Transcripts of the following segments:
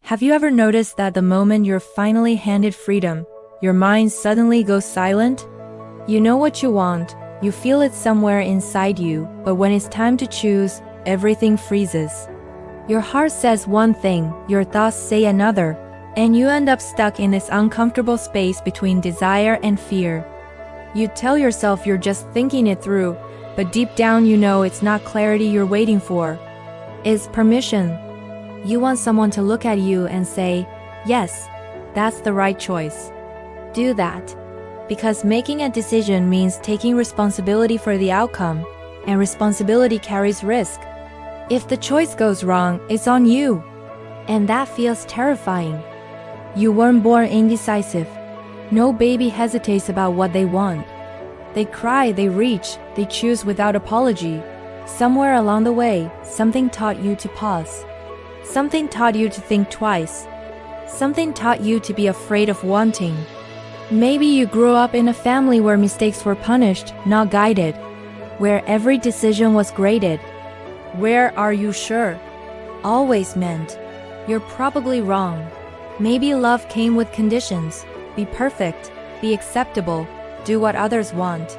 Have you ever noticed that the moment you're finally handed freedom, your mind suddenly goes silent? You know what you want, you feel it somewhere inside you, but when it's time to choose, everything freezes. Your heart says one thing, your thoughts say another, and you end up stuck in this uncomfortable space between desire and fear. You tell yourself you're just thinking it through, but deep down you know it's not clarity you're waiting for. It's permission. You want someone to look at you and say, yes, that's the right choice. Do that. Because making a decision means taking responsibility for the outcome, and responsibility carries risk. If the choice goes wrong, it's on you. And that feels terrifying. You weren't born indecisive. No baby hesitates about what they want. They cry, they reach, they choose without apology. Somewhere along the way, something taught you to pause. Something taught you to think twice. Something taught you to be afraid of wanting. Maybe you grew up in a family where mistakes were punished, not guided. Where every decision was graded. Where are you sure? Always meant. You're probably wrong. Maybe love came with conditions. Be perfect, be acceptable, do what others want.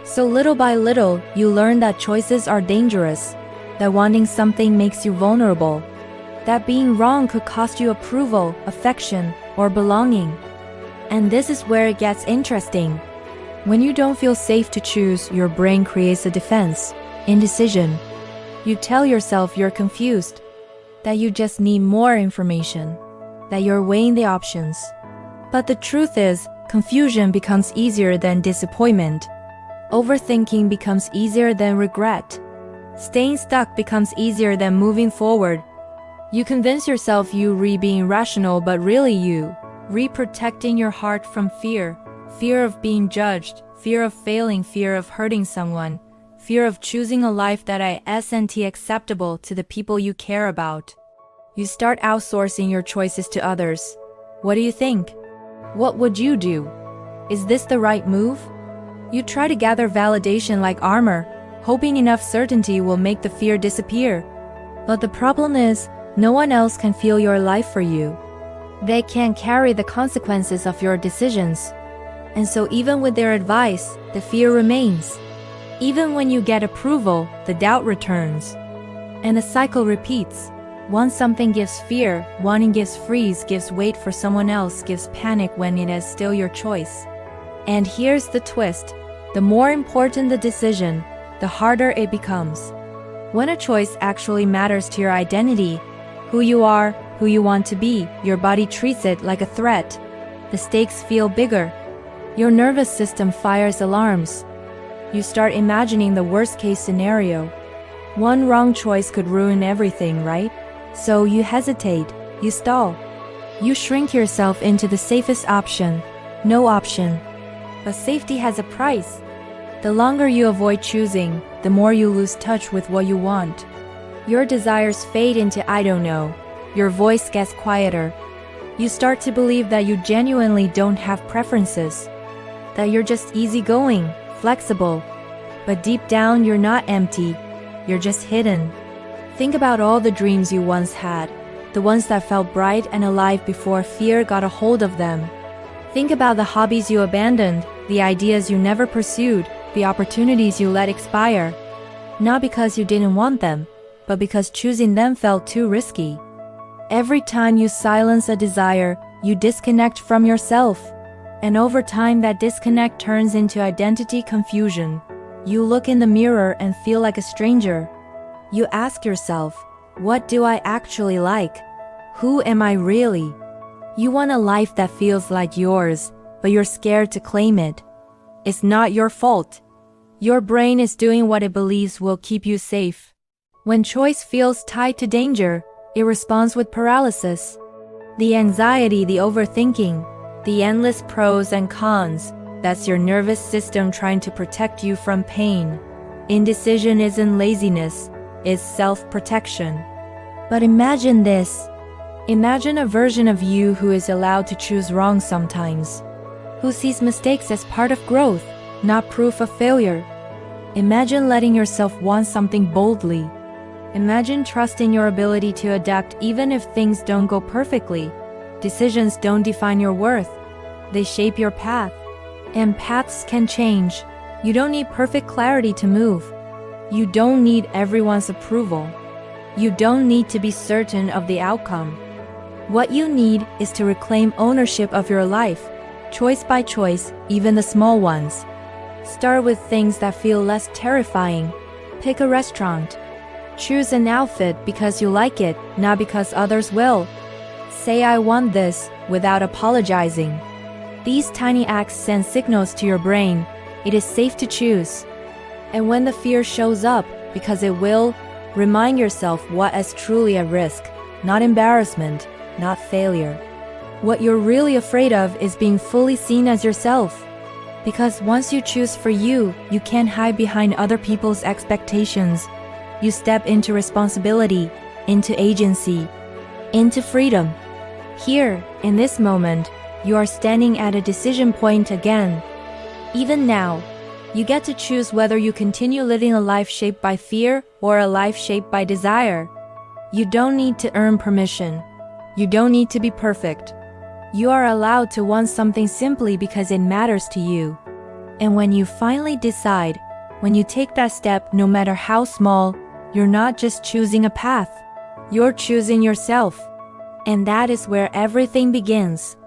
So little by little, you learn that choices are dangerous, that wanting something makes you vulnerable, that being wrong could cost you approval, affection, or belonging. And this is where it gets interesting. When you don't feel safe to choose, your brain creates a defense, indecision. You tell yourself you're confused, that you just need more information, that you're weighing the options. But the truth is, confusion becomes easier than disappointment. Overthinking becomes easier than regret. Staying stuck becomes easier than moving forward. You convince yourself you being rational, but really you protecting your heart from fear. Fear of being judged, fear of failing, fear of hurting someone, fear of choosing a life that isn't acceptable to the people you care about. You start outsourcing your choices to others. What do you think? What would you do? Is this the right move? You try to gather validation like armor, hoping enough certainty will make the fear disappear. But the problem is, no one else can feel your life for you. They can't carry the consequences of your decisions. And so even with their advice, the fear remains. Even when you get approval, the doubt returns. And the cycle repeats. Once something gives fear, wanting gives freeze, gives wait for someone else, gives panic when it is still your choice. And here's the twist. The more important the decision, the harder it becomes. When a choice actually matters to your identity, who you are, who you want to be, your body treats it like a threat. The stakes feel bigger. Your nervous system fires alarms. You start imagining the worst-case scenario. One wrong choice could ruin everything, right? So you hesitate, you stall. You shrink yourself into the safest option, no option. But safety has a price. The longer you avoid choosing, the more you lose touch with what you want. Your desires fade into I don't know. Your voice gets quieter. You start to believe that you genuinely don't have preferences, that you're just easygoing, flexible. But deep down, you're not empty. You're just hidden. Think about all the dreams you once had, the ones that felt bright and alive before fear got a hold of them. Think about the hobbies you abandoned, the ideas you never pursued, the opportunities you let expire. Not because you didn't want them, but because choosing them felt too risky. Every time you silence a desire, you disconnect from yourself. And over time, that disconnect turns into identity confusion. You look in the mirror and feel like a stranger. You ask yourself, what do I actually like? Who am I really? You want a life that feels like yours, but you're scared to claim it. It's not your fault. Your brain is doing what it believes will keep you safe. When choice feels tied to danger, it responds with paralysis. The anxiety, the overthinking, the endless pros and cons, that's your nervous system trying to protect you from pain. Indecision isn't laziness, it's self-protection. But imagine this. Imagine a version of you who is allowed to choose wrong sometimes, who sees mistakes as part of growth, not proof of failure. Imagine letting yourself want something boldly, Imagine trust in your ability to adapt even if things don't go perfectly. Decisions don't define your worth. They shape your path. And paths can change. You don't need perfect clarity to move. You don't need everyone's approval. You don't need to be certain of the outcome. What you need is to reclaim ownership of your life, choice by choice, even the small ones. Start with things that feel less terrifying. Pick a restaurant. Choose an outfit because you like it, not because others will. Say "I want this" without apologizing. These tiny acts send signals to your brain. It is safe to choose. And when the fear shows up, because it will, remind yourself what is truly at risk, not embarrassment, not failure. What you're really afraid of is being fully seen as yourself. Because once you choose for you, you can't hide behind other people's expectations. You step into responsibility, into agency, into freedom. Here, in this moment, you are standing at a decision point again. Even now, you get to choose whether you continue living a life shaped by fear or a life shaped by desire. You don't need to earn permission. You don't need to be perfect. You are allowed to want something simply because it matters to you. And when you finally decide, when you take that step, no matter how small, you're not just choosing a path. You're choosing yourself. And that is where everything begins.